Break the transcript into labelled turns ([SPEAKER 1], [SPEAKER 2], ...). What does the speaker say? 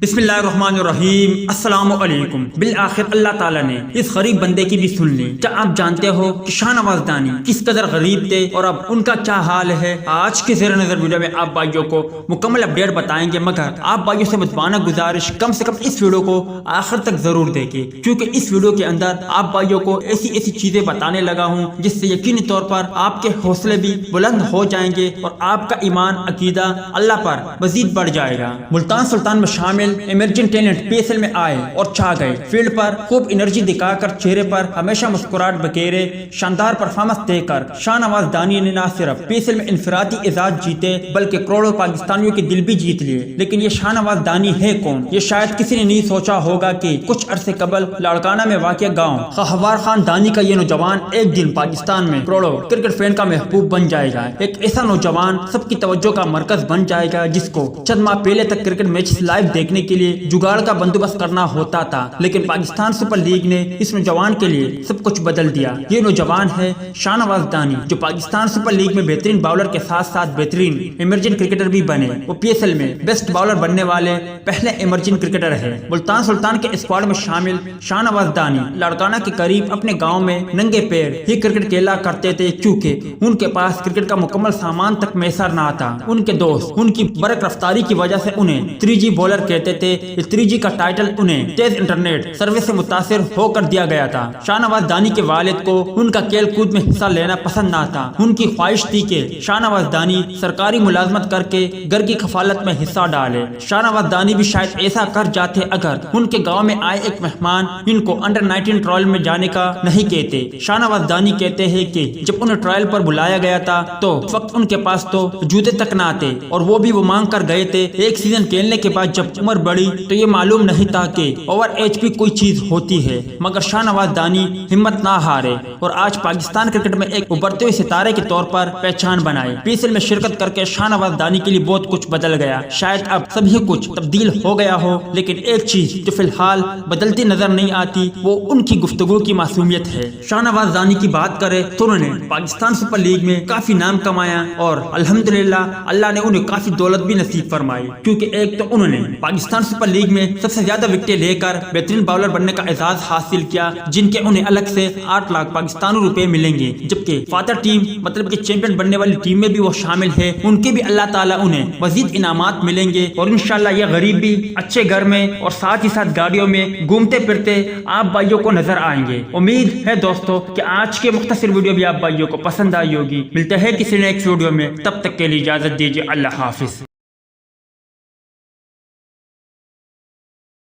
[SPEAKER 1] بسم اللہ الرحمن الرحیم۔ السلام علیکم۔ بالآخر اللہ تعالیٰ نے اس غریب بندے کی بھی سن لی۔ کیا آپ جانتے ہو کہ شاہنواز دھانی کس قدر غریب تھے اور اب ان کا کیا حال ہے؟ آج کے زیر نظر ویڈیو میں آپ بھائیوں کو مکمل اپڈیٹ بتائیں گے، مگر آپ بھائیوں سے متبانہ گزارش کم سے کم اس ویڈیو کو آخر تک ضرور دیکھیں، کیونکہ اس ویڈیو کے اندر آپ بھائیوں کو ایسی چیزیں بتانے لگا ہوں جس سے یقینی طور پر آپ کے حوصلے بھی بلند ہو جائیں گے اور آپ کا ایمان عقیدہ اللہ پر مزید بڑھ جائے گا۔ ملتان سلطان میں شامل emerging talent P S L میں آئے اور چھا گئے۔ فیلڈ پر خوب انرجی دکھا کر چہرے پر ہمیشہ مسکراہٹ بکیرے شاندار پرفارمنس دے کر شاہنواز دھانی نے نہ صرف پی ایس ایل میں انفرادی اعزاز جیتے بلکہ کروڑوں پاکستانیوں کے دل بھی جیت لیے۔ لیکن یہ شاہنواز دھانی ہے کون؟ یہ شاید کسی نے نہیں سوچا ہوگا کہ کچھ عرصے قبل لاڑکانہ میں واقع گاؤں خواہوار خان دھانی کا یہ نوجوان ایک دن پاکستان میں کروڑوں کرکٹ فین کا محبوب بن جائے گا۔ ایک ایسا نوجوان سب کی توجہ کا مرکز بن جائے گا جس کو چند ماہ پہلے تک کرکٹ میچ لائیو دیکھنے کے لیے جگاڑ کا بندوبست کرنا ہوتا تھا، لیکن پاکستان سپر لیگ نے اس نوجوان کے لیے سب کچھ بدل دیا۔ یہ نوجوان ہے شاہنواز دھانی، جو پاکستان سپر لیگ میں بہترین باؤلر کے ساتھ ساتھ بہترین ایمرجنگ کرکٹر بھی بنے۔ وہ پی ایس ایل میں بیسٹ باؤلر بننے والے پہلے ایمرجنگ کرکٹر ہے۔ ملتان سلطان کے اسکواڈ میں شامل شاہنواز دھانی لاڑکانہ کے قریب اپنے گاؤں میں ننگے پیر ہی کرکٹ کھیلا کرتے تھے، کیونکہ ان کے پاس کرکٹ کا مکمل سامان تک میسر نہ تھا۔ ان کے دوست ان کی برق رفتاری کی وجہ سے انہیں 3G بولر کہتے تھے۔ 3G کا ٹائٹل انہیں تیز انٹرنیٹ سروس سے متاثر ہو کر دیا گیا تھا۔ شاہنواز دھانی کے والد کو ان کا کھیل کود میں حصہ لینا پسند نہ تھا۔ ان کی خواہش تھی کہ شاہنواز دھانی سرکاری ملازمت کر کے گھر کی کفالت میں حصہ ڈالے۔ شاہنواز دھانی بھی شاید ایسا کر جاتے اگر ان کے گاؤں میں آئے ایک مہمان ان کو انڈر-19 ٹرائل میں جانے کا نہیں کہتے۔ شاہنواز دھانی کہتے ہیں کہ جب انہیں ٹرائل پر بلایا گیا تھا تو وقت ان کے پاس تو جوتے تک نہ آتے، اور وہ بھی وہ مانگ کر گئے تھے۔ ایک سیزن کھیلنے کے بعد جب عمر بڑھی تو یہ معلوم نہیں تھا کہ اوور ایج بھی کوئی چیز ہوتی ہے، مگر شاہنواز دھانی ہمت نہ ہارے اور آج پاکستان کرکٹ میں ایک ابھرتے ہوئے ستارے کے طور پر پہچان بنائے۔ پی ایس ایل میں شرکت کر کے شاہنواز دھانی کے لیے بہت کچھ بدل گیا۔ شاید اب سبھی کچھ تبدیل ہو گیا ہو، لیکن ایک چیز جو فی الحال بدلتی نظر نہیں آتی وہ ان کی گفتگو کی معصومیت ہے۔ شاہنواز دھانی کی بات کرے تو انہوں نے پاکستان سپر لیگ میں کافی نام کمایا اور الحمدللہ اللہ نے انہیں کافی دولت بھی نصیب فرمائی، کیونکہ ایک تو انہوں نے پاکستان سپر لیگ میں سب سے زیادہ وکٹیں لے کر بہترین باؤلر بننے کا اعزاز حاصل کیا، جن کے انہیں الگ سے 8 لاکھ پاکستانی روپے ملیں گے، جبکہ فاتح ٹیم مطلب کہ چیمپئن بننے والی ٹیم میں بھی وہ شامل ہے، ان کے بھی اللہ تعالیٰ انہیں مزید انعامات ملیں گے۔ اور انشاءاللہ یہ غریب بھی اچھے گھر میں اور ساتھ ہی ساتھ گاڑیوں میں گھومتے پھرتے آپ بھائیوں کو نظر آئیں گے۔ امید ہے دوستو کہ آج کے مختصر ویڈیو بھی آپ بھائیوں کو پسند آئی ہوگی۔ ملتے ہیں کسی نیکسٹ ویڈیو میں، تب تک کے لیے اجازت دیجیے۔ اللہ حافظ۔